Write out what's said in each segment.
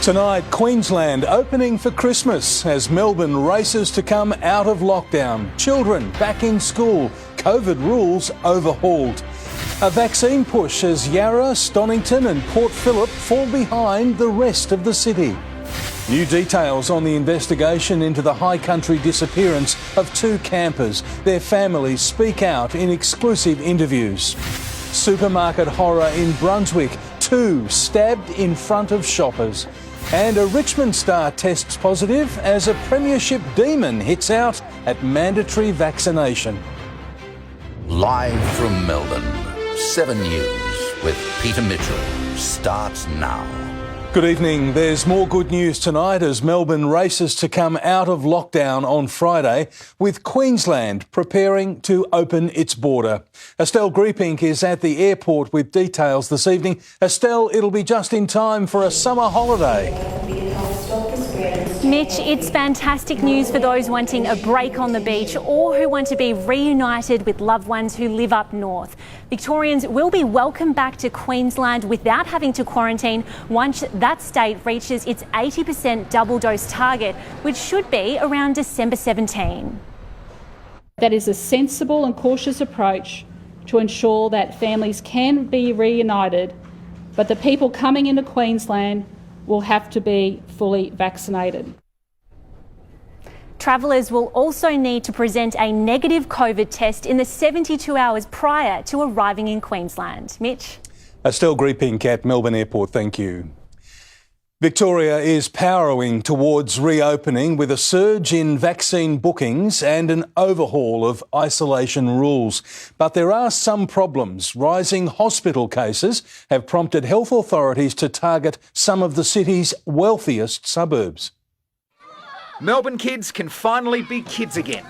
Tonight, Queensland opening for Christmas as Melbourne races to come out of lockdown. Children back in school, COVID rules overhauled. A vaccine push as Yarra, Stonington and Port Phillip fall behind the rest of the city. New details on the investigation into the high country disappearance of 2 campers. Their families speak out in exclusive interviews. Supermarket horror in Brunswick, 2 stabbed in front of shoppers. And a Richmond star tests positive as a premiership demon hits out at mandatory vaccination. Live from Melbourne, 7 News with Peter Mitchell starts now. Good evening. There's more good news tonight as Melbourne races to come out of lockdown on Friday, with Queensland preparing to open its border. Estelle Griepink is at the airport with details this evening. Estelle, it'll be just in time for a summer holiday. Mitch, it's fantastic news for those wanting a break on the beach or who want to be reunited with loved ones who live up north. Victorians will be welcomed back to Queensland without having to quarantine once that state reaches its 80% double dose target, which should be around December 17. That is a sensible and cautious approach to ensure that families can be reunited, but the people coming into Queensland will have to be fully vaccinated. Travellers will also need to present a negative COVID test in the 72 hours prior to arriving in Queensland. Mitch? Estelle Griepink at Melbourne Airport, thank you. Victoria is powering towards reopening with a surge in vaccine bookings and an overhaul of isolation rules. But there are some problems. Rising hospital cases have prompted health authorities to target some of the city's wealthiest suburbs. Melbourne kids can finally be kids again.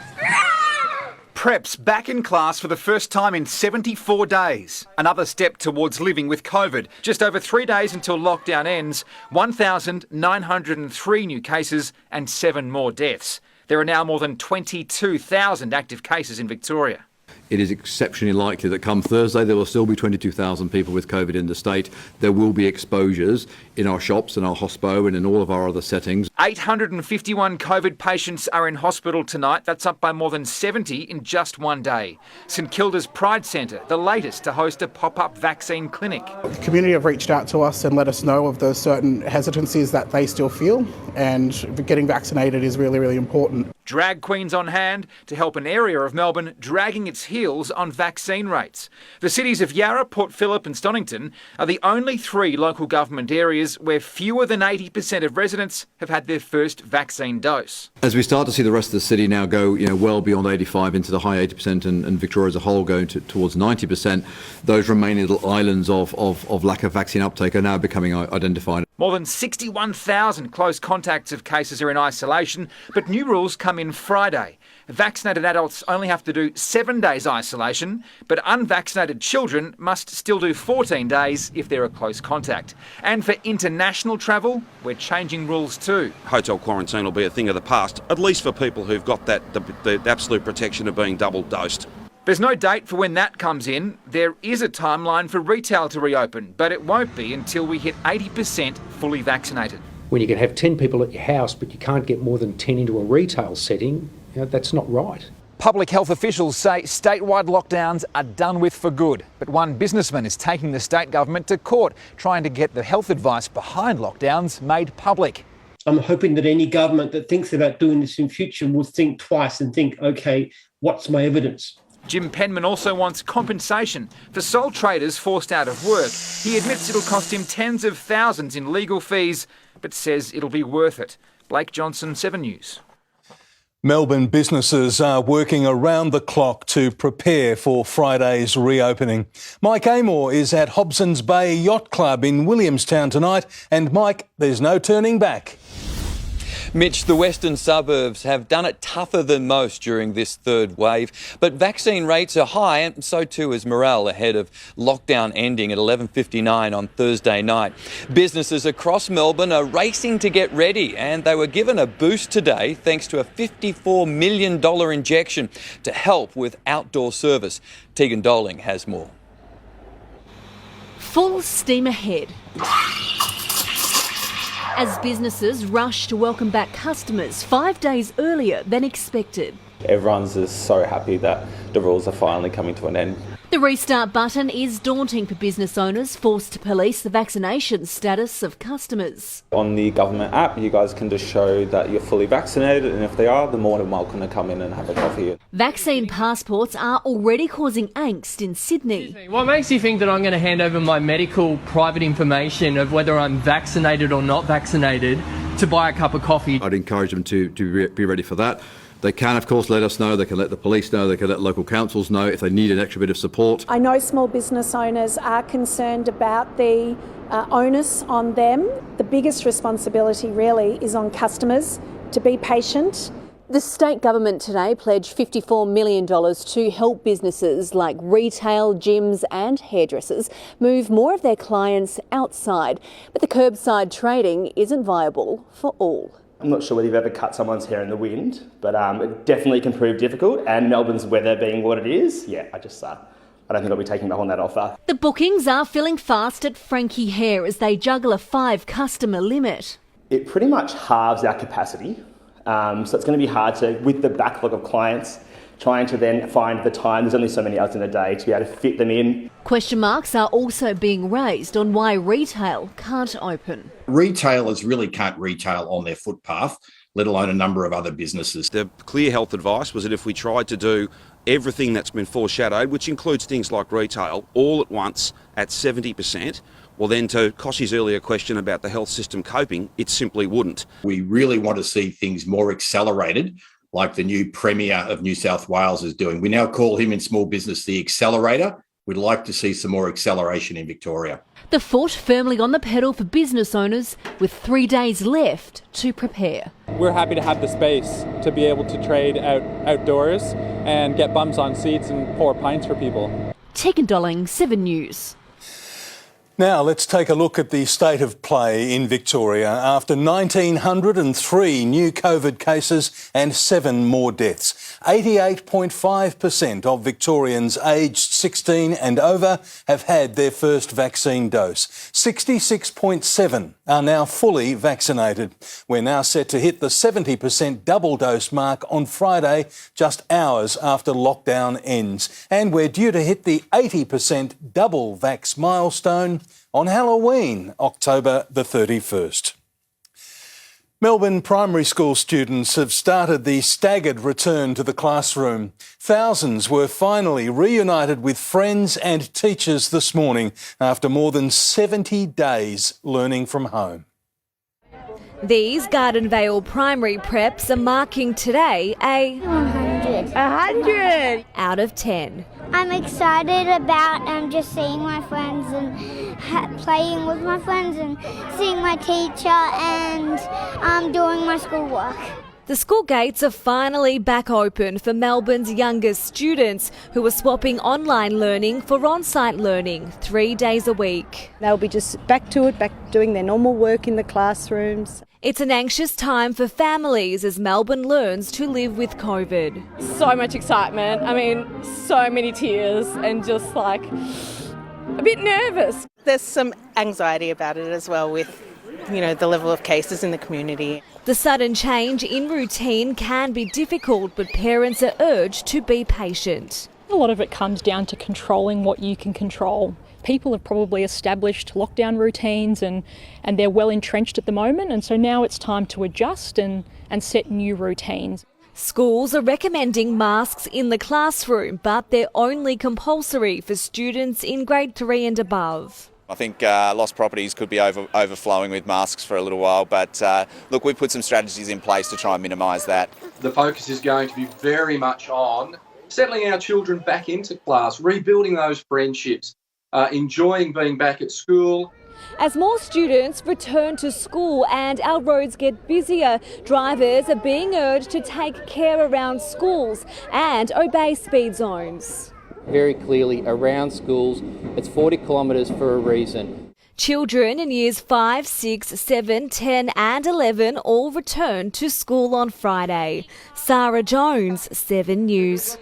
Preps back in class for the first time in 74 days. Another step towards living with COVID. Just over 3 days until lockdown ends, 1,903 new cases and 7 more deaths. There are now more than 22,000 active cases in Victoria. It is exceptionally likely that come Thursday there will still be 22,000 people with COVID in the state. There will be exposures in our shops, in our hospo and in all of our other settings. 851 COVID patients are in hospital tonight. That's up by more than 70 in just 1 day. St Kilda's Pride Centre, the latest to host a pop-up vaccine clinic. The community have reached out to us and let us know of the certain hesitancies that they still feel, and getting vaccinated is really, really important. Drag queens on hand to help an area of Melbourne dragging its heels on vaccine rates. The cities of Yarra, Port Phillip and Stonington are the only 3 local government areas where fewer than 80% of residents have had their first vaccine dose. As we start to see the rest of the city now go well beyond 85 into the high 80% and Victoria as a whole going towards 90%, those remaining little islands of lack of vaccine uptake are now becoming identified. More than 61,000 close contacts of cases are in isolation, but new rules come in Friday. Vaccinated adults only have to do 7 days isolation, but unvaccinated children must still do 14 days if they're a close contact. And for international travel, we're changing rules too. Hotel quarantine will be a thing of the past, at least for people who've got the absolute protection of being double dosed. There's no date for when that comes in. There is a timeline for retail to reopen, but it won't be until we hit 80% fully vaccinated. When you can have 10 people at your house, but you can't get more than 10 into a retail setting, that's not right. Public health officials say statewide lockdowns are done with for good. But one businessman is taking the state government to court, trying to get the health advice behind lockdowns made public. I'm hoping that any government that thinks about doing this in future will think twice and think, OK, what's my evidence? Jim Penman also wants compensation for sole traders forced out of work. He admits it'll cost him tens of thousands in legal fees, but says it'll be worth it. Blake Johnson, 7 News. Melbourne businesses are working around the clock to prepare for Friday's reopening. Mike Amor is at Hobson's Bay Yacht Club in Williamstown tonight. And Mike, there's no turning back. Mitch, the western suburbs have done it tougher than most during this third wave, but vaccine rates are high and so too is morale ahead of lockdown ending at 11:59 on Thursday night. Businesses across Melbourne are racing to get ready and they were given a boost today thanks to a $54 million injection to help with outdoor service. Tegan Doling has more. Full steam ahead. as businesses rush to welcome back customers 5 days earlier than expected. Everyone's just so happy that the rules are finally coming to an end. The restart button is daunting for business owners forced to police the vaccination status of customers. On the government app, you guys can just show that you're fully vaccinated, and if they are, they're more than welcome to come in and have a coffee. Vaccine passports are already causing angst in Sydney. What makes you think that I'm going to hand over my medical private information of whether I'm vaccinated or not vaccinated to buy a cup of coffee? I'd encourage them to be ready for that. They can, of course, let us know, they can let the police know, they can let local councils know if they need an extra bit of support. I know small business owners are concerned about the onus on them. The biggest responsibility really is on customers to be patient. The state government today pledged $54 million to help businesses like retail, gyms and hairdressers move more of their clients outside. But the curbside trading isn't viable for all. I'm not sure whether you've ever cut someone's hair in the wind, but it definitely can prove difficult, and Melbourne's weather being what it is, I don't think I'll be taking up on that offer. The bookings are filling fast at Frankie Hair as they juggle a 5-customer limit. It pretty much halves our capacity, so it's going to be hard to, with the backlog of clients, trying to then find the time, there's only so many hours in a day, to be able to fit them in. Question marks are also being raised on why retail can't open. Retailers really can't retail on their footpath, let alone a number of other businesses. The clear health advice was that if we tried to do everything that's been foreshadowed, which includes things like retail, all at once at 70%, well then to Koshi's earlier question about the health system coping, it simply wouldn't. We really want to see things more accelerated, like the new Premier of New South Wales is doing. We now call him in small business the accelerator. We'd like to see some more acceleration in Victoria. The foot firmly on the pedal for business owners with 3 days left to prepare. We're happy to have the space to be able to trade outdoors and get bums on seats and pour pints for people. Tegan Dolling, 7 News. Now let's take a look at the state of play in Victoria after 1,903 new COVID cases and 7 more deaths. 88.5% of Victorians aged 16 and over have had their first vaccine dose. 66.7% are now fully vaccinated. We're now set to hit the 70% double dose mark on Friday, just hours after lockdown ends. And we're due to hit the 80% double vax milestone on Halloween, October the 31st. Melbourne primary school students have started the staggered return to the classroom. Thousands were finally reunited with friends and teachers this morning after more than 70 days learning from home. These Garden Vale primary preps are marking today a 100 out of 10. I'm excited about just seeing my friends and playing with my friends and seeing my teacher and doing my schoolwork. The school gates are finally back open for Melbourne's youngest students who are swapping online learning for on-site learning 3 days a week. They'll be just back to it, back doing their normal work in the classrooms. It's an anxious time for families as Melbourne learns to live with COVID. So much excitement, so many tears and just like a bit nervous. There's some anxiety about it as well with, the level of cases in the community. The sudden change in routine can be difficult, but parents are urged to be patient. A lot of it comes down to controlling what you can control. People have probably established lockdown routines and they're well entrenched at the moment, and so now it's time to adjust and set new routines. Schools are recommending masks in the classroom, but they're only compulsory for students in grade 3 and above. I think lost properties could be overflowing with masks for a little while, but look, we've put some strategies in place to try and minimise that. The focus is going to be very much on settling our children back into class, rebuilding those friendships, enjoying being back at school. As more students return to school and our roads get busier, drivers are being urged to take care around schools and obey speed zones. Very clearly, around schools, it's 40 kilometres for a reason. Children in years 5, 6, 7, 10 and 11 all return to school on Friday. Sarah Jones, 7 News.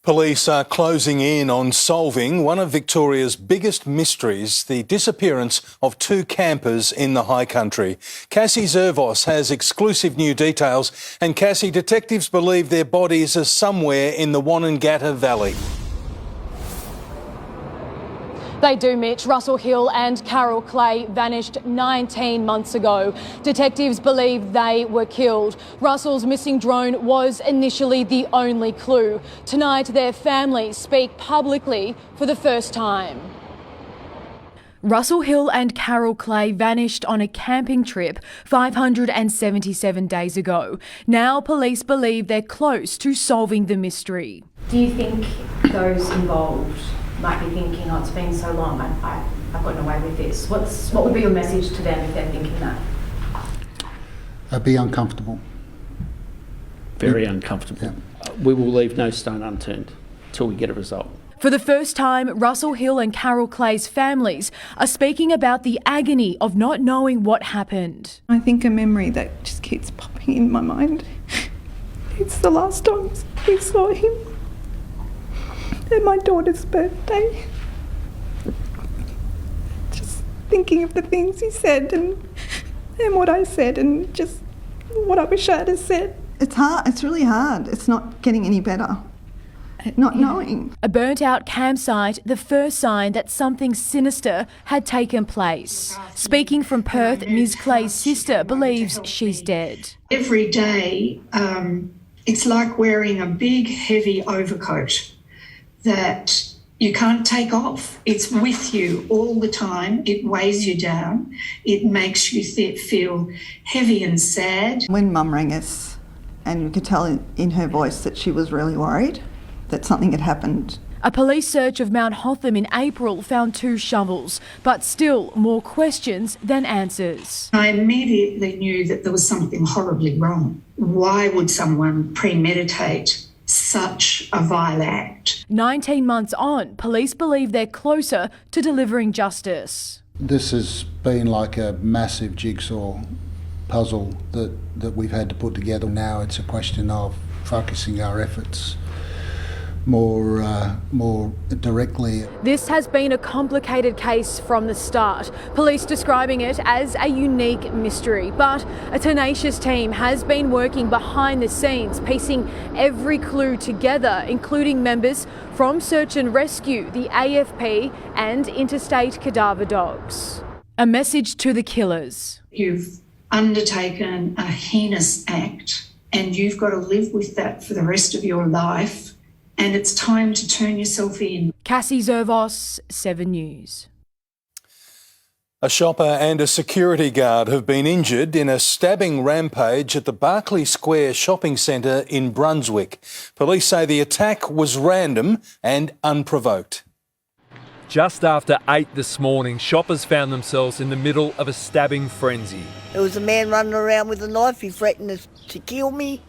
Police are closing in on solving one of Victoria's biggest mysteries, the disappearance of 2 campers in the high country. Cassie Zervos has exclusive new details, and Cassie, detectives believe their bodies are somewhere in the Wonnangatta Valley. They do, Mitch. Russell Hill and Carol Clay vanished 19 months ago. Detectives believe they were killed. Russell's missing drone was initially the only clue. Tonight, their families speak publicly for the first time. Russell Hill and Carol Clay vanished on a camping trip 577 days ago. Now police believe they're close to solving the mystery. Do you think those involved might be thinking, oh, it's been so long, I've gotten away with this? What would be your message to them if they're thinking that? Be uncomfortable. Very uncomfortable. Yeah. We will leave no stone unturned till we get a result. For the first time, Russell Hill and Carol Clay's families are speaking about the agony of not knowing what happened. I think a memory that just keeps popping in my mind. It's the last time we saw him at my daughter's birthday. Just thinking of the things he said and what I said and just what I wish I had said. It's hard. It's really hard. It's not getting any better. Not knowing. A burnt out campsite, the first sign that something sinister had taken place. Speaking from Perth, Ms. Clay's sister believes she's dead. Every day, it's like wearing a big, heavy overcoat that you can't take off. It's with you all the time. It weighs you down. It makes you feel heavy and sad. When Mum rang us, and you could tell in her voice that she was really worried that something had happened. A police search of Mount Hotham in April found 2 shovels, but still more questions than answers. I immediately knew that there was something horribly wrong. Why would someone premeditate such a vile act? 19 months on, police believe they're closer to delivering justice. This has been like a massive jigsaw puzzle that we've had to put together. Now it's a question of focusing our efforts more directly. This has been a complicated case from the start, police describing it as a unique mystery. But a tenacious team has been working behind the scenes, piecing every clue together, including members from Search and Rescue, the AFP and Interstate Cadaver Dogs. A message to the killers. You've undertaken a heinous act and you've got to live with that for the rest of your life. And it's time to turn yourself in. Cassie Zervos, 7 News. A shopper and a security guard have been injured in a stabbing rampage at the Berkeley Square shopping centre in Brunswick. Police say the attack was random and unprovoked. Just after 8 this morning, shoppers found themselves in the middle of a stabbing frenzy. There was a man running around with a knife. He threatened to kill me.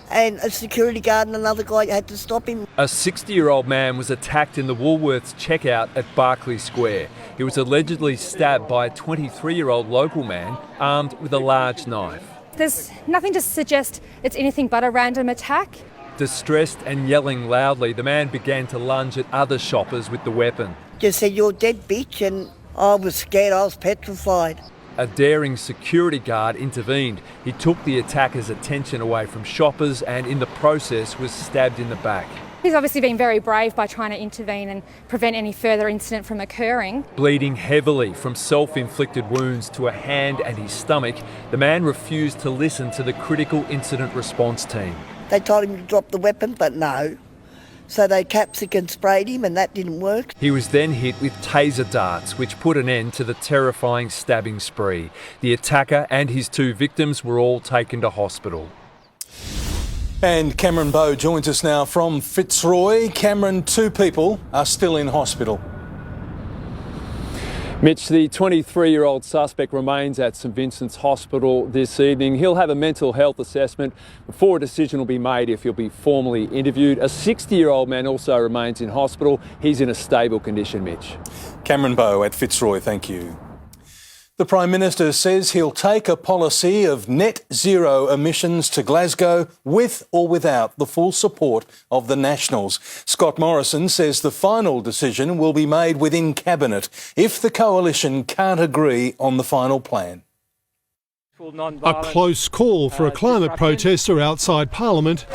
And a security guard and another guy had to stop him. A 60-year-old man was attacked in the Woolworths checkout at Berkeley Square. He was allegedly stabbed by a 23-year-old local man armed with a large knife. There's nothing to suggest it's anything but a random attack. Distressed and yelling loudly, the man began to lunge at other shoppers with the weapon. Just said, "You're dead, bitch," and I was scared, I was petrified. A daring security guard intervened. He took the attacker's attention away from shoppers and in the process was stabbed in the back. He's obviously been very brave by trying to intervene and prevent any further incident from occurring. Bleeding heavily from self-inflicted wounds to a hand and his stomach, the man refused to listen to the critical incident response team. They told him to drop the weapon, but no. So they capsicum sprayed him and that didn't work. He was then hit with taser darts, which put an end to the terrifying stabbing spree. The attacker and his 2 victims were all taken to hospital. And Cameron Bowe joins us now from Fitzroy. Cameron, 2 people are still in hospital. Mitch, the 23-year-old suspect remains at St Vincent's Hospital this evening. He'll have a mental health assessment before a decision will be made if he'll be formally interviewed. A 60-year-old man also remains in hospital. He's in a stable condition, Mitch. Cameron Bowe at Fitzroy, thank you. The Prime Minister says he'll take a policy of net zero emissions to Glasgow with or without the full support of the Nationals. Scott Morrison says the final decision will be made within Cabinet if the coalition can't agree on the final plan. A close call for a climate protester outside Parliament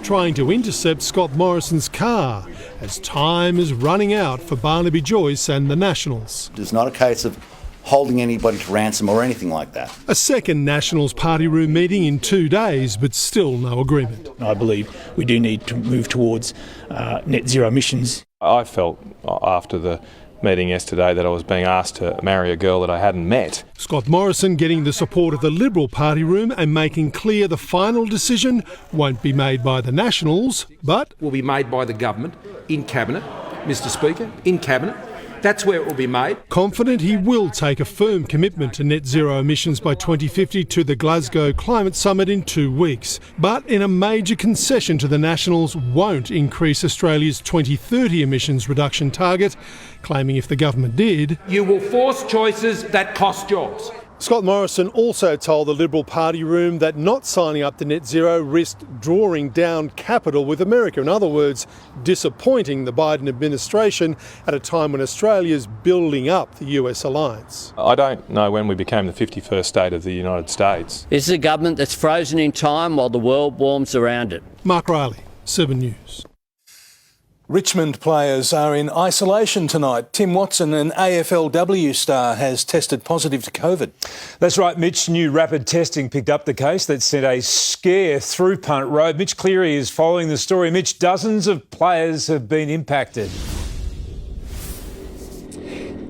trying to intercept Scott Morrison's car as time is running out for Barnaby Joyce and the Nationals. It's not a case of holding anybody to ransom or anything like that. A second Nationals party room meeting in 2 days, but still no agreement. I believe we do need to move towards net zero emissions. I felt after the meeting yesterday that I was being asked to marry a girl that I hadn't met. Scott Morrison getting the support of the Liberal party room and making clear the final decision won't be made by the Nationals, but will be made by the government in Cabinet, Mr Speaker, in Cabinet. That's where it will be made. Confident he will take a firm commitment to net zero emissions by 2050 to the Glasgow Climate Summit in 2 weeks. But in a major concession to the Nationals won't increase Australia's 2030 emissions reduction target, claiming if the government did, you will force choices that cost jobs. Scott Morrison also told the Liberal party room that not signing up to net zero risked drawing down capital with America. In other words, disappointing the Biden administration at a time when Australia's building up the US alliance. I don't know when we became the 51st state of the United States. This is a government that's frozen in time while the world warms around it. Mark Riley, 7 News. Richmond players are in isolation tonight. Tim Watson, an AFLW star, has tested positive to COVID. That's right, Mitch. New rapid testing picked up the case that sent a scare through Punt Road. Mitch Cleary is following the story. Mitch, dozens of players have been impacted.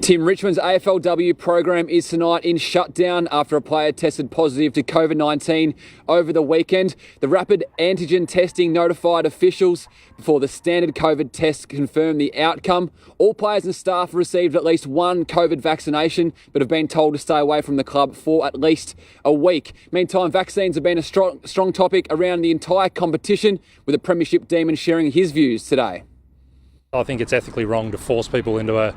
Tim, Richmond's AFLW program is tonight in shutdown after a player tested positive to COVID-19 over the weekend. The rapid antigen testing notified officials before the standard COVID test confirmed the outcome. All players and staff received at least one COVID vaccination, but have been told to stay away from the club for at least a week. Meantime, vaccines have been a strong topic around the entire competition, with the Premiership Demon sharing his views today. I think it's ethically wrong to force people into a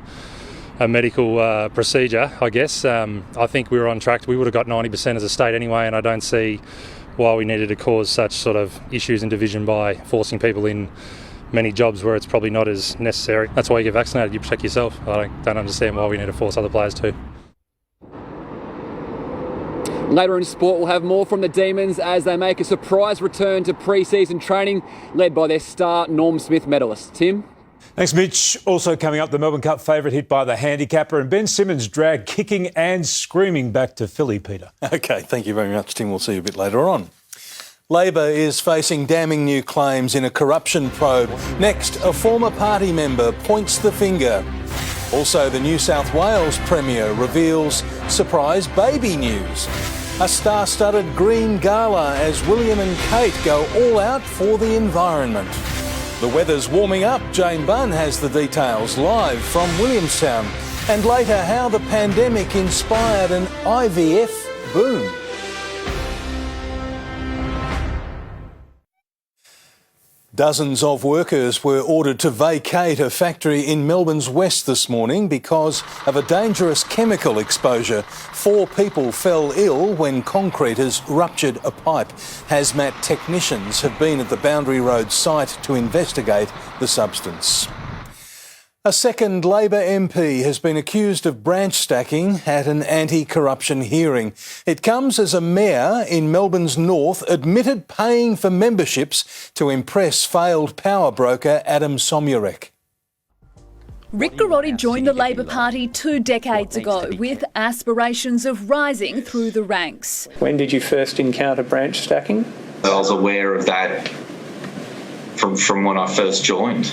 medical procedure, I guess. I think we were on track. We would have got 90% as a state anyway, and I don't see why we needed to cause such sort of issues in division by forcing people in many jobs where it's probably not as necessary. That's why you get vaccinated, you protect yourself. I don't understand why we need to force other players to. Later in sport, we'll have more from the Demons as they make a surprise return to pre-season training, led by their star Norm Smith medalist. Tim? Thanks, Mitch. Also coming up, the Melbourne Cup favourite hit by the handicapper, and Ben Simmons dragged kicking and screaming back to Philly, Peter. OK, thank you very much, Tim. We'll see you a bit later on. Labor is facing damning new claims in a corruption probe. Next, a former party member points the finger. Also, the New South Wales Premier reveals surprise baby news. A star-studded green gala as William and Kate go all out for the environment. The weather's warming up. Jane Bunn has the details live from Williamstown. And later, how the pandemic inspired an IVF boom. Dozens of workers were ordered to vacate a factory in Melbourne's west this morning because of a dangerous chemical exposure. 4 people fell ill when concrete has ruptured a pipe. Hazmat technicians have been at the Boundary Road site to investigate the substance. A second Labor MP has been accused of branch stacking at an anti-corruption hearing. It comes as a mayor in Melbourne's north admitted paying for memberships to impress failed power broker Adam Somyurek. Rick Garotti joined the Labor Party 2 decades ago with aspirations of rising through the ranks. When did you first encounter branch stacking? I was aware of that from when I first joined.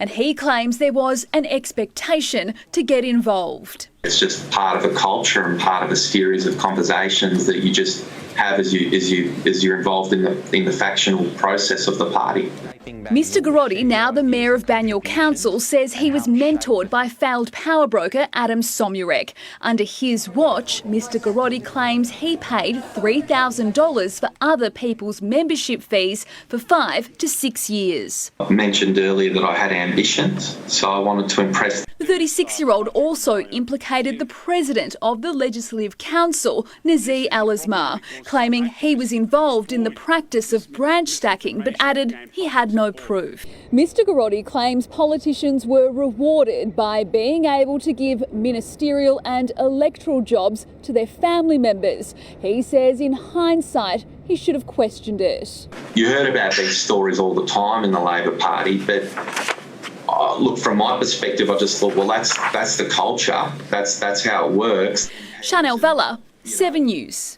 And he claims there was an expectation to get involved. It's just part of a culture and part of a series of conversations that you just have as you're involved in the factional process of the party. Mr Garotti, now the Mayor of Banyule Council, says he was mentored by failed power broker Adam Somyurek. Under his watch, Mr Garotti claims he paid $3,000 for other people's membership fees for 5 to 6 years. I mentioned earlier that I had ambitions, so I wanted to impress. The 36-year-old also implicated the president of the Legislative Council, Nazir Al-Azmar, claiming he was involved in the practice of branch stacking, but added he had no proof. Mr Garotti claims politicians were rewarded by being able to give ministerial and electoral jobs to their family members. He says in hindsight, he should have questioned it. You heard about these stories all the time in the Labor Party, but look, from my perspective, I just thought, well, that's the culture. That's how it works. Chanel Vella, 7 News.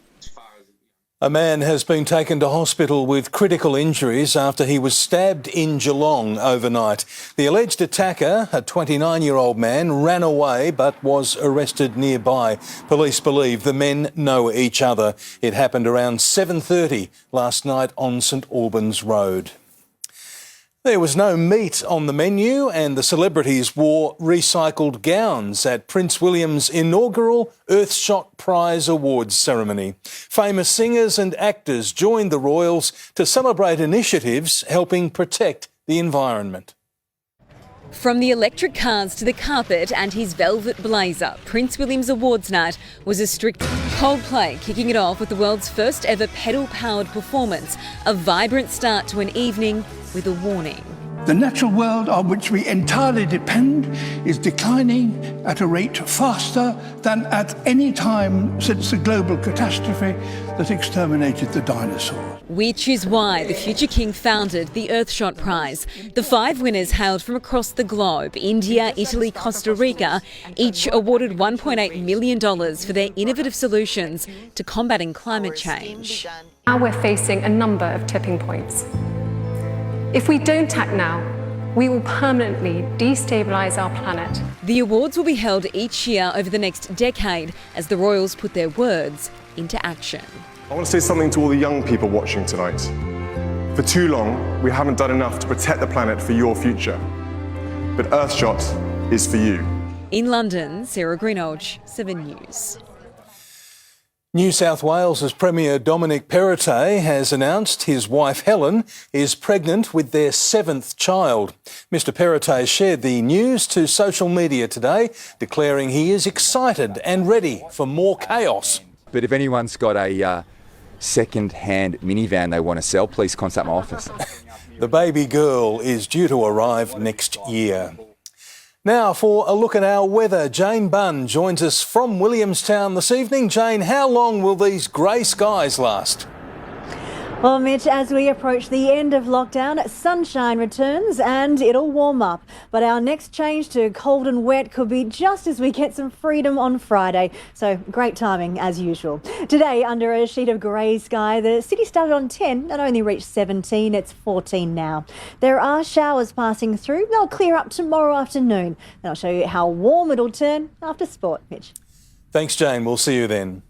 A man has been taken to hospital with critical injuries after he was stabbed in Geelong overnight. The alleged attacker, a 29-year-old man, ran away but was arrested nearby. Police believe the men know each other. It happened around 7:30 last night on St Albans Road. There was no meat on the menu and the celebrities wore recycled gowns at Prince William's inaugural Earthshot Prize Awards ceremony. Famous singers and actors joined the royals to celebrate initiatives helping protect the environment. From the electric cars to the carpet and his velvet blazer, Prince William's Awards night was a strict Coldplay, kicking it off with the world's first ever pedal-powered performance, a vibrant start to an evening with a warning. The natural world on which we entirely depend is declining at a rate faster than at any time since the global catastrophe that exterminated the dinosaurs. Which is why the future king founded the Earthshot Prize. The 5 winners hailed from across the globe, India, Italy, Costa Rica, each awarded $1.8 million for their innovative solutions to combating climate change. Now we're facing a number of tipping points. If we don't act now, we will permanently destabilise our planet. The awards will be held each year over the next decade as the royals put their words into action. I want to say something to all the young people watching tonight. For too long, we haven't done enough to protect the planet for your future. But Earthshot is for you. In London, Sarah Greenhalgh, 7 News. New South Wales's Premier Dominic Perrottet has announced his wife Helen is pregnant with their 7th child. Mr Perrottet shared the news to social media today, declaring he is excited and ready for more chaos. But if anyone's got a second-hand minivan they want to sell, please contact my office. The baby girl is due to arrive next year. Now for a look at our weather, Jane Bunn joins us from Williamstown this evening. Jane, how long will these grey skies last? Well, Mitch, as we approach the end of lockdown, sunshine returns and it'll warm up. But our next change to cold and wet could be just as we get some freedom on Friday. So great timing as usual. Today, under a sheet of grey sky, the city started on 10 and only reached 17. It's 14 now. There are showers passing through. They'll clear up tomorrow afternoon. And I'll show you how warm it'll turn after sport, Mitch. Thanks, Jane. We'll see you then.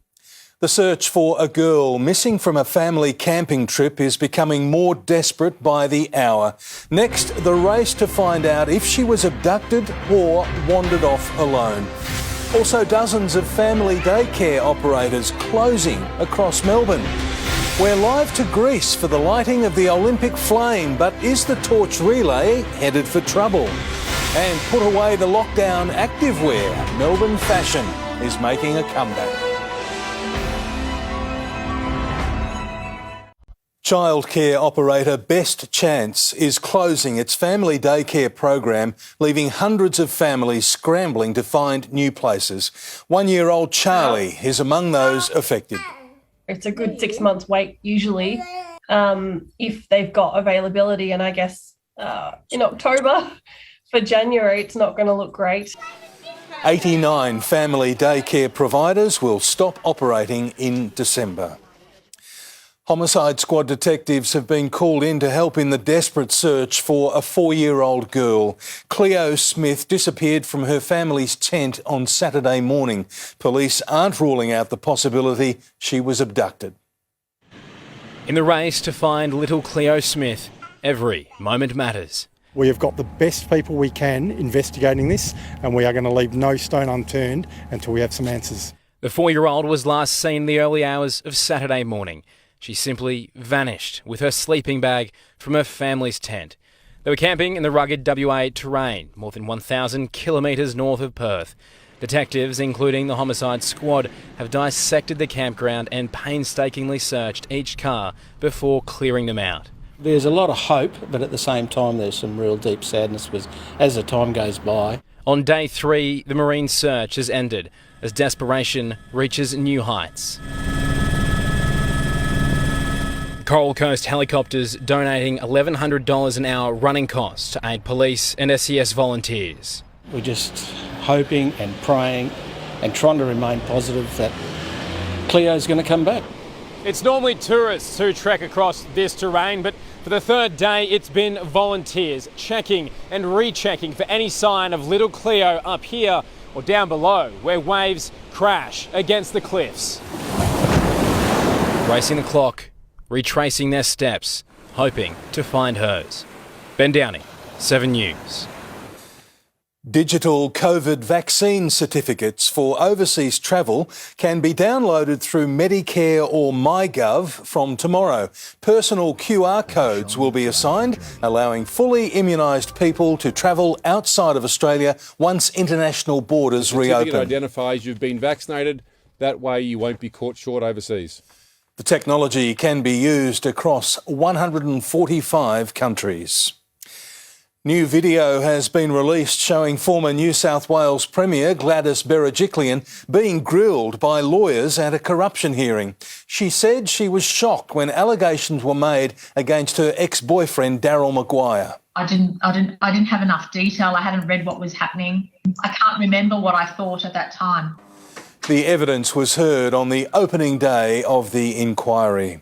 The search for a girl missing from a family camping trip is becoming more desperate by the hour. Next, the race to find out if she was abducted or wandered off alone. Also, dozens of family daycare operators closing across Melbourne. We're live to Greece for the lighting of the Olympic flame, but is the torch relay headed for trouble? And put away the lockdown activewear, Melbourne fashion is making a comeback. Childcare operator Best Chance is closing its family daycare program, leaving hundreds of families scrambling to find new places. 1-year-old Charlie is among those affected. It's a good 6 months wait usually if they've got availability, and I guess in October for January it's not going to look great. 89 family daycare providers will stop operating in December. Homicide Squad detectives have been called in to help in the desperate search for a 4-year-old girl. Cleo Smith disappeared from her family's tent on Saturday morning. Police aren't ruling out the possibility she was abducted. In the race to find little Cleo Smith, every moment matters. We have got the best people we can investigating this, and we are going to leave no stone unturned until we have some answers. The 4-year-old was last seen in the early hours of Saturday morning. She simply vanished with her sleeping bag from her family's tent. They were camping in the rugged WA terrain, more than 1,000 kilometres north of Perth. Detectives, including the homicide squad, have dissected the campground and painstakingly searched each car before clearing them out. There's a lot of hope, but at the same time there's some real deep sadness as the time goes by. On day 3, the marine search has ended as desperation reaches new heights. Coral Coast Helicopters donating $1,100 an hour running costs to aid police and SES volunteers. We're just hoping and praying and trying to remain positive that Cleo's going to come back. It's normally tourists who trek across this terrain, but for the third day it's been volunteers checking and rechecking for any sign of little Cleo up here or down below where waves crash against the cliffs. Racing the clock, retracing their steps, hoping to find hers. Ben Downey, 7 News. Digital COVID vaccine certificates for overseas travel can be downloaded through Medicare or MyGov from tomorrow. Personal QR codes will be assigned, allowing fully immunised people to travel outside of Australia once international borders reopen. The certificate identifies you've been vaccinated. That way you won't be caught short overseas. The technology can be used across 145 countries. New video has been released showing former New South Wales Premier Gladys Berejiklian being grilled by lawyers at a corruption hearing. She said she was shocked when allegations were made against her ex-boyfriend Daryl Maguire. I didn't have enough detail. I hadn't read what was happening. I can't remember what I thought at that time. The evidence was heard on the opening day of the inquiry.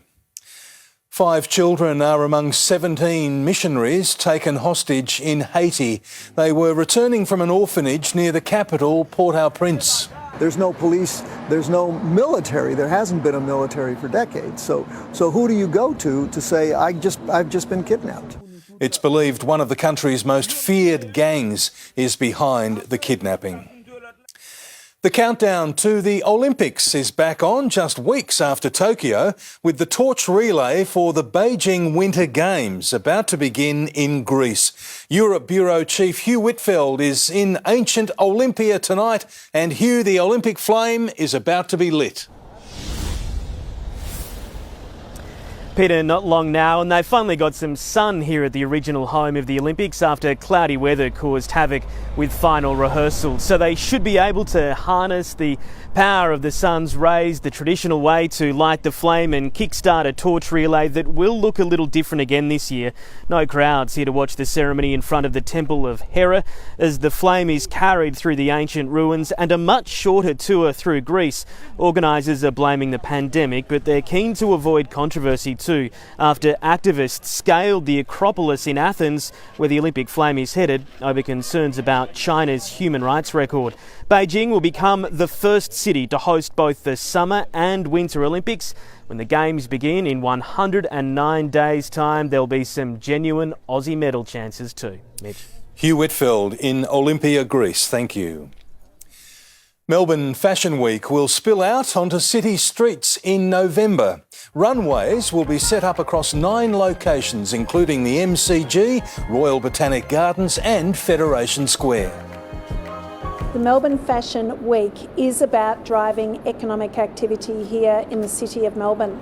5 children are among 17 missionaries taken hostage in Haiti. They were returning from an orphanage near the capital, Port-au-Prince. There's no police, there's no military. There hasn't been a military for decades. So who do you go to say, I've just been kidnapped? It's believed one of the country's most feared gangs is behind the kidnapping. The countdown to the Olympics is back on just weeks after Tokyo, with the torch relay for the Beijing Winter Games about to begin in Greece. Europe Bureau Chief Hugh Whitfield is in ancient Olympia tonight, and Hugh, the Olympic flame is about to be lit. Peter, not long now, and they've finally got some sun here at the original home of the Olympics after cloudy weather caused havoc with final rehearsals. So they should be able to harness the power of the sun's rays, the traditional way to light the flame and kickstart a torch relay that will look a little different again this year. No crowds here to watch the ceremony in front of the Temple of Hera as the flame is carried through the ancient ruins, and a much shorter tour through Greece. Organisers are blaming the pandemic, but they're keen to avoid controversy too, after activists scaled the Acropolis in Athens, where the Olympic flame is headed, over concerns about China's human rights record. Beijing will become the first city to host both the Summer and Winter Olympics. When the Games begin in 109 days' time, there'll be some genuine Aussie medal chances too. Mitch. Hugh Whitfield in Olympia, Greece. Thank you. Melbourne Fashion Week will spill out onto city streets in November. Runways will be set up across 9 locations, including the MCG, Royal Botanic Gardens and Federation Square. The Melbourne Fashion Week is about driving economic activity here in the city of Melbourne.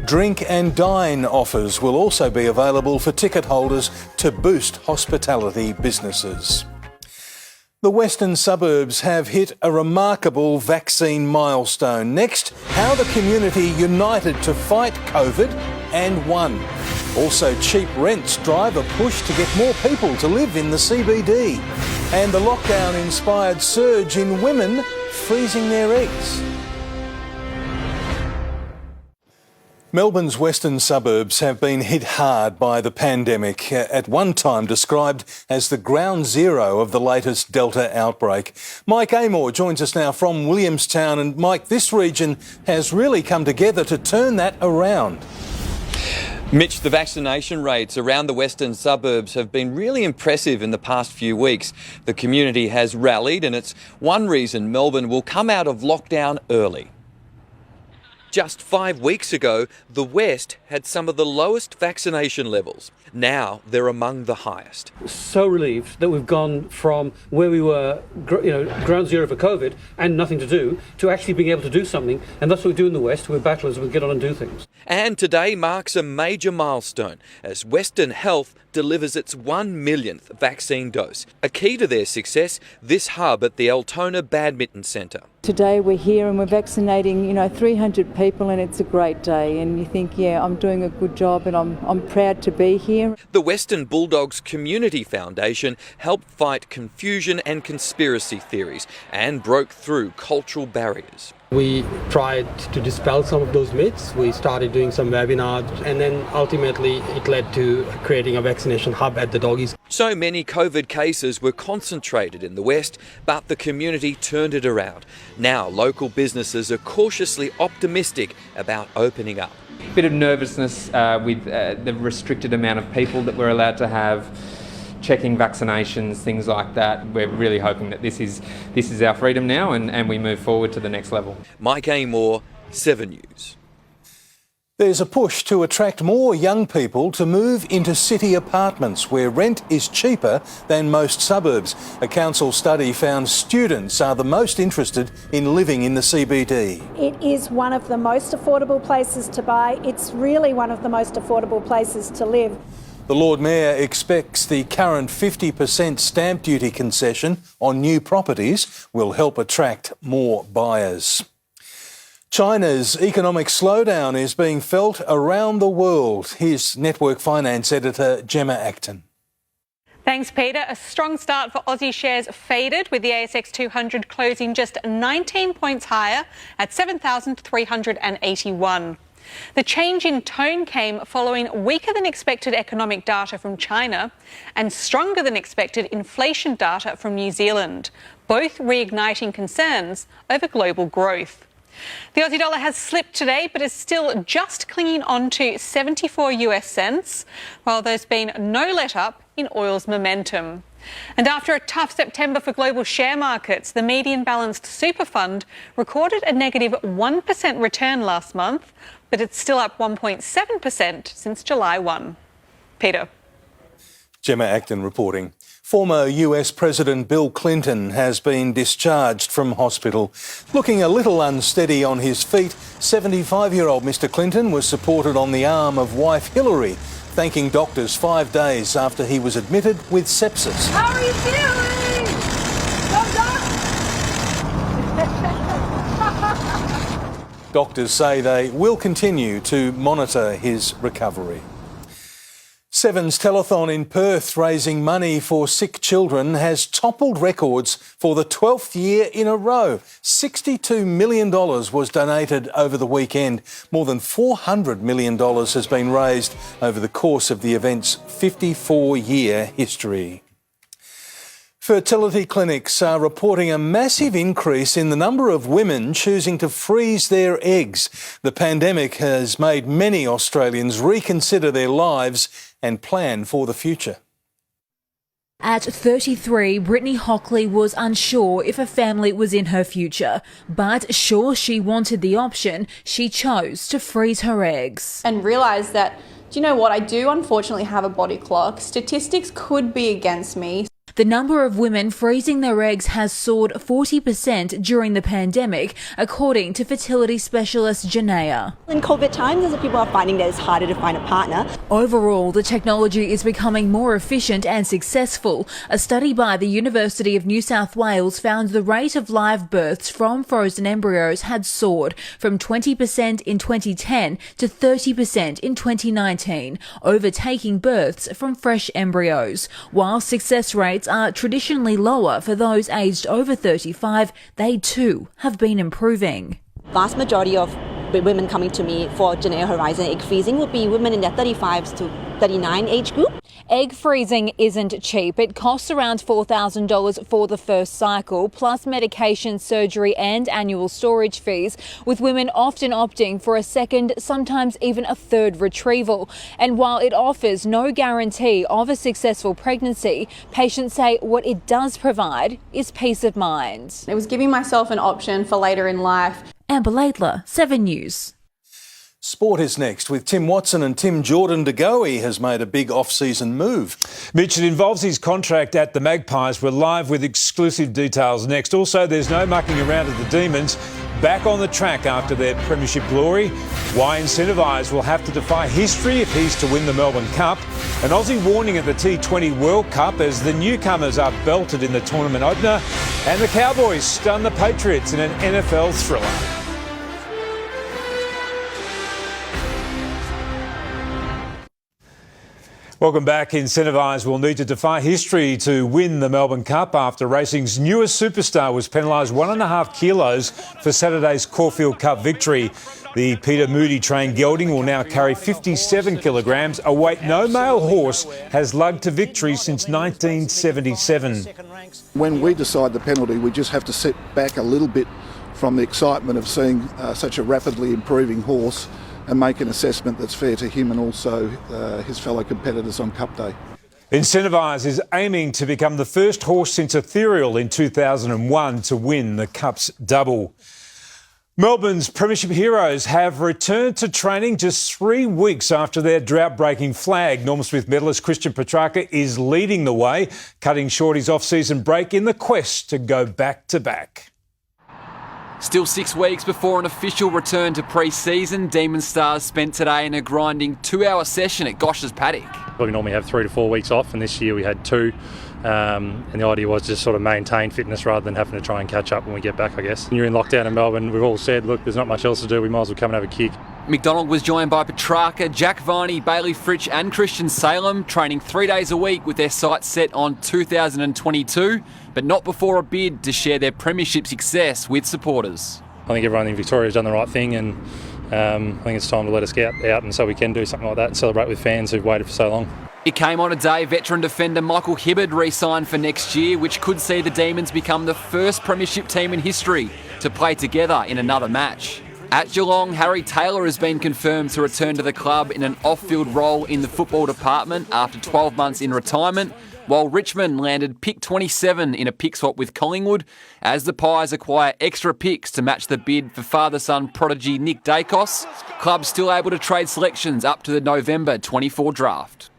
Drink and dine offers will also be available for ticket holders to boost hospitality businesses. The western suburbs have hit a remarkable vaccine milestone. Next, how the community united to fight COVID and won. Also, cheap rents drive a push to get more people to live in the CBD. And the lockdown-inspired surge in women freezing their eggs. Melbourne's western suburbs have been hit hard by the pandemic, at one time described as the ground zero of the latest Delta outbreak. Mike Amor joins us now from Williamstown. And Mike, this region has really come together to turn that around. Mitch, the vaccination rates around the western suburbs have been really impressive in the past few weeks. The community has rallied, and it's one reason Melbourne will come out of lockdown early. Just 5 weeks ago, the West had some of the lowest vaccination levels. Now they're among the highest. So relieved that we've gone from where we were, ground zero for COVID and nothing to do, to actually being able to do something. And that's what we do in the West. We're battlers, we get on and do things. And today marks a major milestone as Western Health delivers its 1 millionth vaccine dose. A key to their success, this hub at the Altona Badminton Centre. Today we're here and we're vaccinating, 300 people, and it's a great day. And you think, yeah, I'm doing a good job and I'm proud to be here. The Western Bulldogs Community Foundation helped fight confusion and conspiracy theories and broke through cultural barriers. We tried to dispel some of those myths. We started doing some webinars, and then ultimately it led to creating a vaccination hub at the doggies. So many COVID cases were concentrated in the West, but the community turned it around. Now local businesses are cautiously optimistic about opening up. A bit of nervousness with the restricted amount of people that we're allowed to have, checking vaccinations, things like that. We're really hoping that this is our freedom now and we move forward to the next level. Mike Amor, 7 News. There's a push to attract more young people to move into city apartments where rent is cheaper than most suburbs. A council study found students are the most interested in living in the CBD. It is one of the most affordable places to buy. It's really one of the most affordable places to live. The Lord Mayor expects the current 50% stamp duty concession on new properties will help attract more buyers. China's economic slowdown is being felt around the world. Here's Network Finance editor Gemma Acton. Thanks, Peter. A strong start for Aussie shares faded, with the ASX 200 closing just 19 points higher at 7,381. The change in tone came following weaker than expected economic data from China and stronger than expected inflation data from New Zealand, both reigniting concerns over global growth. The Aussie dollar has slipped today, but is still just clinging on to 74 US cents, while there's been no let-up in oil's momentum. And after a tough September for global share markets, the median balanced super fund recorded a negative 1% return last month, but it's still up 1.7% since July 1. Peter. Gemma Acton reporting. Former US President Bill Clinton has been discharged from hospital. Looking a little unsteady on his feet, 75-year-old Mr Clinton was supported on the arm of wife Hillary, thanking doctors 5 days after he was admitted with sepsis. How are you feeling? Doctors say they will continue to monitor his recovery. Seven's telethon in Perth, raising money for sick children, has toppled records for the 12th year in a row. $62 million was donated over the weekend. More than $400 million has been raised over the course of the event's 54-year history. Fertility clinics are reporting a massive increase in the number of women choosing to freeze their eggs. The pandemic has made many Australians reconsider their lives and plan for the future. At 33, Brittany Hockley was unsure if a family was in her future, but sure she wanted the option, she chose to freeze her eggs. And realised that, do you know what, I do unfortunately have a body clock. Statistics could be against me. The number of women freezing their eggs has soared 40% during the pandemic, according to fertility specialist Janaea. In COVID times, as people are finding that it's harder to find a partner. Overall, the technology is becoming more efficient and successful. A study by the University of New South Wales found the rate of live births from frozen embryos had soared from 20% in 2010 to 30% in 2019, overtaking births from fresh embryos. While success rates are traditionally lower for those aged over 35, they too have been improving. Vast majority of women coming to me for Janaea Horizon egg freezing would be women in their 35s to 39 age group. Egg freezing isn't cheap. It costs around $4,000 for the first cycle, plus medication, surgery and annual storage fees, with women often opting for a second, sometimes even a third retrieval. And while it offers no guarantee of a successful pregnancy, patients say what it does provide is peace of mind. It was giving myself an option for later in life. Amber Laidler, 7 News. Sport is next with Tim Watson, and Tim Jordan De Goey has made a big off-season move. Mitch, it involves his contract at the Magpies. We're live with exclusive details next. Also, there's no mucking around at the Demons. Back on the track after their premiership glory. Why Incentivise will have to defy history if he's to win the Melbourne Cup. An Aussie warning at the T20 World Cup as the newcomers are belted in the tournament opener. And the Cowboys stun the Patriots in an NFL thriller. Welcome back. Incentivise will need to defy history to win the Melbourne Cup after racing's newest superstar was penalised 1.5 kilos for Saturday's Caulfield Cup victory. The Peter Moody-trained gelding will now carry 57 kilograms, a weight no male horse has lugged to victory since 1977. When we decide the penalty, we just have to sit back a little bit from the excitement of seeing such a rapidly improving horse and make an assessment that's fair to him and also his fellow competitors on Cup Day. Incentivise is aiming to become the first horse since Ethereal in 2001 to win the Cup's double. Melbourne's premiership heroes have returned to training just 3 weeks after their drought-breaking flag. Norm Smith medalist Christian Petrarca is leading the way, cutting short his off-season break in the quest to go back-to-back. Still 6 weeks before an official return to pre-season, Demon Stars spent today in a grinding 2-hour session at Gosh's paddock. We normally have 3 to 4 weeks off, and this year we had 2. And the idea was to sort of maintain fitness rather than having to try and catch up when we get back, I guess. When you're in lockdown in Melbourne, we've all said, look, there's not much else to do, we might as well come and have a kick. McDonald was joined by Petrarca, Jack Viney, Bailey Fritsch and Christian Salem, training 3 days a week with their sights set on 2022, but not before a bid to share their premiership success with supporters. I think everyone in Victoria has done the right thing, and I think it's time to let us get out and so we can do something like that and celebrate with fans who've waited for so long. It came on a day veteran defender Michael Hibberd re-signed for next year, which could see the Demons become the first premiership team in history to play together in another match. At Geelong, Harry Taylor has been confirmed to return to the club in an off-field role in the football department after 12 months in retirement, while Richmond landed pick 27 in a pick swap with Collingwood as the Pies acquire extra picks to match the bid for father-son prodigy Nick Dacos. Clubs still able to trade selections up to the November 24 draft.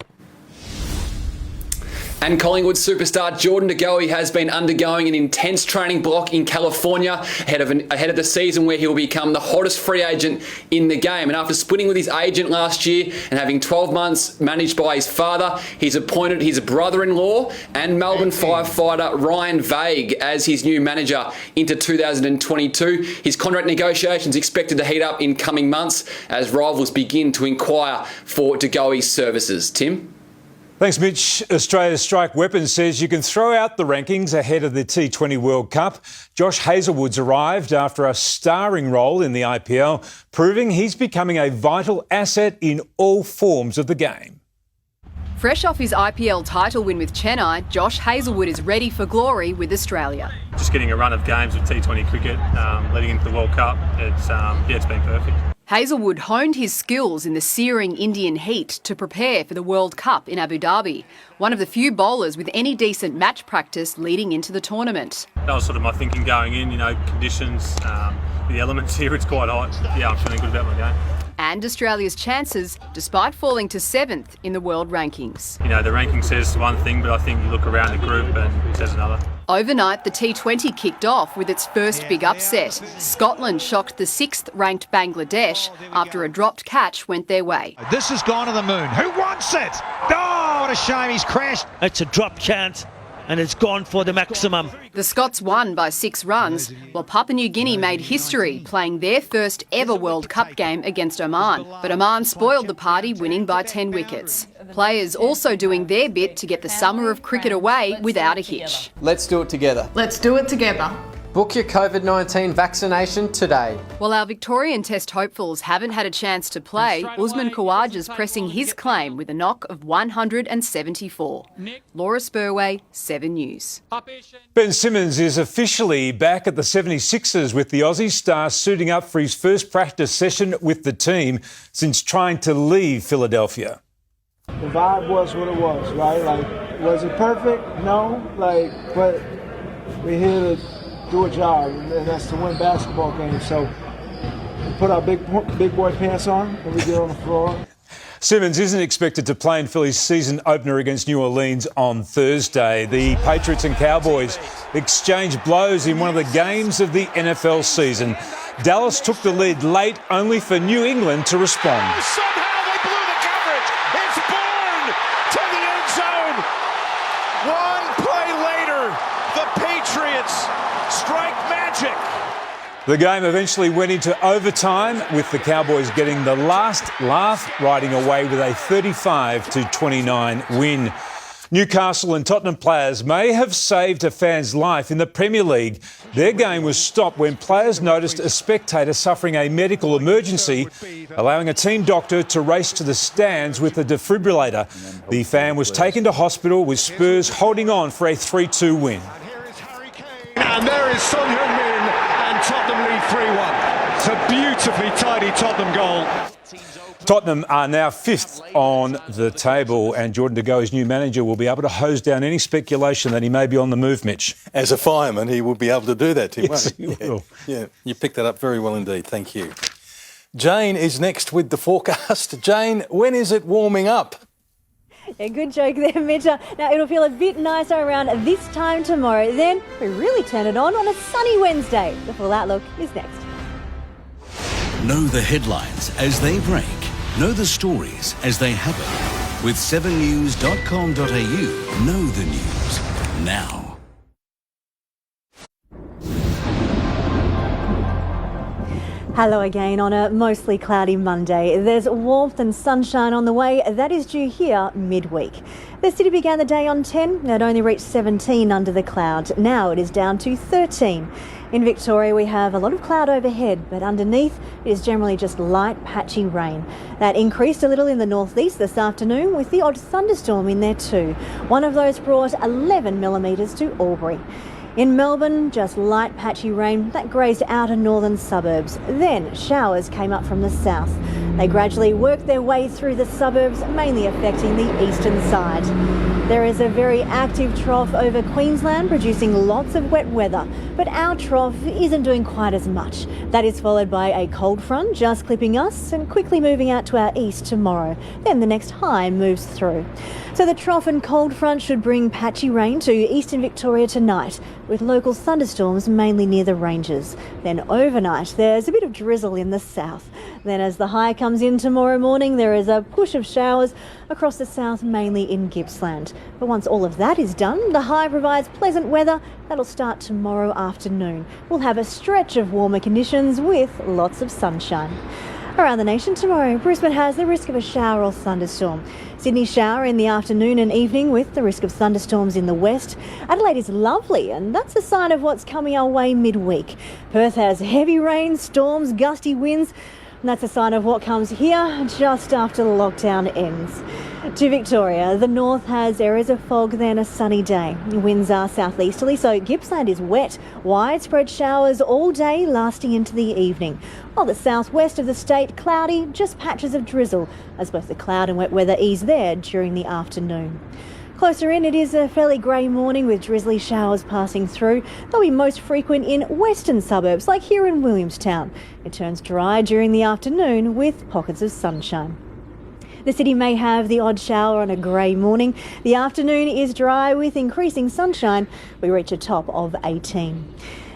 And Collingwood superstar Jordan De Goey has been undergoing an intense training block in California ahead of the season where he will become the hottest free agent in the game. And after splitting with his agent last year and having 12 months managed by his father, he's appointed his brother-in-law and Melbourne firefighter Ryan Vague as his new manager into 2022. His contract negotiations expected to heat up in coming months as rivals begin to inquire for De Goey's services. Tim? Thanks, Mitch. Australia's strike weapon says you can throw out the rankings ahead of the T20 World Cup. Josh Hazlewood's arrived after a starring role in the IPL, proving he's becoming a vital asset in all forms of the game. Fresh off his IPL title win with Chennai, Josh Hazlewood is ready for glory with Australia. Just getting a run of games with T20 cricket leading into the World Cup, it's been perfect. Hazlewood honed his skills in the searing Indian heat to prepare for the World Cup in Abu Dhabi, one of the few bowlers with any decent match practice leading into the tournament. That was sort of my thinking going in, conditions, the elements here, it's quite hot. Yeah, I'm feeling good about my game. And Australia's chances, despite falling to 7th in the world rankings. The ranking says one thing, but I think you look around the group and it says another. Overnight, the T20 kicked off with its first big upset. Scotland shocked the 6th-ranked Bangladesh after a dropped catch went their way. This has gone to the moon. Who wants it? Oh, what a shame he's crashed. It's a drop chance, and it's gone for the maximum. The Scots won by 6 runs, while Papua New Guinea made history, playing their first ever World Cup game against Oman. But Oman spoiled the party, winning by 10 wickets. Players also doing their bit to get the summer of cricket away without a hitch. Let's do it together. Let's do it together. Book your COVID-19 vaccination today. While our Victorian Test hopefuls haven't had a chance to play, Usman Khawaja's pressing his claim with a knock of 174. Laura Spurway, 7 News. Ben Simmons is officially back at the 76ers, with the Aussie star suiting up for his first practice session with the team since trying to leave Philadelphia. The vibe was what it was, right? Like, was it perfect? No. But we're here to do a job, and that's to win basketball games. So we put our big boy pants on and we get on the floor. Simmons isn't expected to play in Philly's season opener against New Orleans on Thursday. The Patriots and Cowboys exchanged blows in one of the games of the NFL season. Dallas took the lead late, only for New England to respond. Somehow they blew the coverage. It's Bourne to the end zone. One play later, the Patriots strike magic. The game eventually went into overtime, with the Cowboys getting the last laugh, riding away with a 35-29 win. Newcastle and Tottenham players may have saved a fan's life in the Premier League. Their game was stopped when players noticed a spectator suffering a medical emergency, allowing a team doctor to race to the stands with a defibrillator. The fan was taken to hospital, with Spurs holding on for a 3-2 win. And there is Son Heung-min, and Tottenham lead 3-1. It's a beautifully tidy Tottenham goal. Tottenham are now fifth on the table, and Jordan De Goey's new manager will be able to hose down any speculation that he may be on the move, Mitch. As a fireman, he will be able to do that, Tim, yes, won't he? He will. Yeah, you picked that up very well indeed. Thank you. Jane is next with the forecast. Jane, when is it warming up? Yeah, good joke there, Mitch. Now, it'll feel a bit nicer around this time tomorrow. Then we really turn it on a sunny Wednesday. The full outlook is next. Know the headlines as they break. Know the stories as they happen. With 7news.com.au, know the news now. Hello again on a mostly cloudy Monday. There's warmth and sunshine on the way. That is due here midweek. The city began the day on 10. It only reached 17 under the clouds. Now it is down to 13. In Victoria, we have a lot of cloud overhead, but underneath it is generally just light, patchy rain. That increased a little in the northeast this afternoon, with the odd thunderstorm in there too. One of those brought 11 millimetres to Albury. In Melbourne, just light patchy rain that grazed outer northern suburbs. Then showers came up from the south. They gradually worked their way through the suburbs, mainly affecting the eastern side. There is a very active trough over Queensland, producing lots of wet weather, but our trough isn't doing quite as much. That is followed by a cold front just clipping us and quickly moving out to our east tomorrow. Then the next high moves through. So the trough and cold front should bring patchy rain to eastern Victoria tonight, with local thunderstorms mainly near the ranges. Then overnight, there's a bit of drizzle in the south. Then as the high comes in tomorrow morning, there is a push of showers across the south, mainly in Gippsland. But once all of that is done, the high provides pleasant weather. That'll start tomorrow afternoon. We'll have a stretch of warmer conditions with lots of sunshine. Around the nation tomorrow, Brisbane has the risk of a shower or thunderstorm. Sydney shower in the afternoon and evening with the risk of thunderstorms in the west. Adelaide is lovely, and that's a sign of what's coming our way midweek. Perth has heavy rain, storms, gusty winds, and that's a sign of what comes here just after the lockdown ends. To Victoria, the north has areas of fog, then a sunny day. Winds are southeasterly, so Gippsland is wet. Widespread showers all day, lasting into the evening. While the southwest of the state, cloudy, just patches of drizzle, as both the cloud and wet weather ease there during the afternoon. Closer in, it is a fairly grey morning with drizzly showers passing through. They'll be most frequent in western suburbs, like here in Williamstown. It turns dry during the afternoon with pockets of sunshine. The city may have the odd shower on a grey morning. The afternoon is dry with increasing sunshine. We reach a top of 18.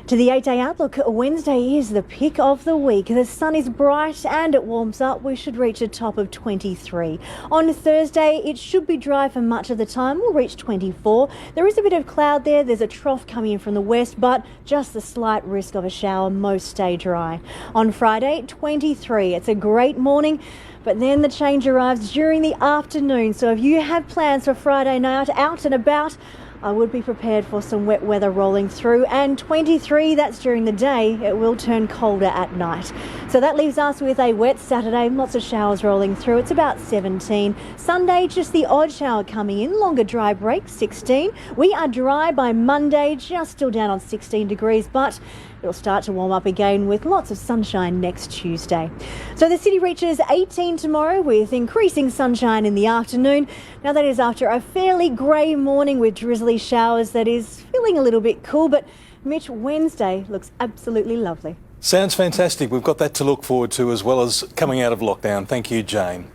To the 8-day outlook, Wednesday is the pick of the week. The sun is bright and it warms up. We should reach a top of 23. On Thursday, it should be dry for much of the time. We'll reach 24. There is a bit of cloud there. There's a trough coming in from the west, but just the slight risk of a shower. Most stay dry. On Friday, 23. It's a great morning, but then the change arrives during the afternoon. So if you have plans for Friday night out and about, I would be prepared for some wet weather rolling through, and 23, that's during the day. It will turn colder at night. So that leaves us with a wet Saturday, lots of showers rolling through. It's about 17. Sunday, just the odd shower coming in, longer dry break, 16. We are dry by Monday, just still down on 16 degrees, but it'll start to warm up again with lots of sunshine next Tuesday. So the city reaches 18 tomorrow with increasing sunshine in the afternoon. Now that is after a fairly grey morning with drizzly showers that is feeling a little bit cool, but Mitch, Wednesday looks absolutely lovely. Sounds fantastic. We've got that to look forward to as well as coming out of lockdown. Thank you, Jane.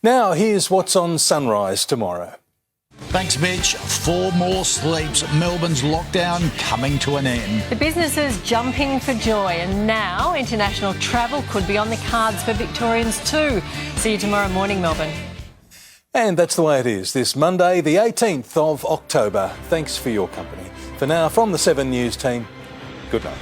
Now here's what's on Sunrise tomorrow. Thanks, Mitch. 4 more sleeps. Melbourne's lockdown coming to an end. The businesses jumping for joy, and now international travel could be on the cards for Victorians too. See you tomorrow morning, Melbourne. And that's the way it is this Monday, the 18th of October. Thanks for your company. For now, from the 7 News team, good night.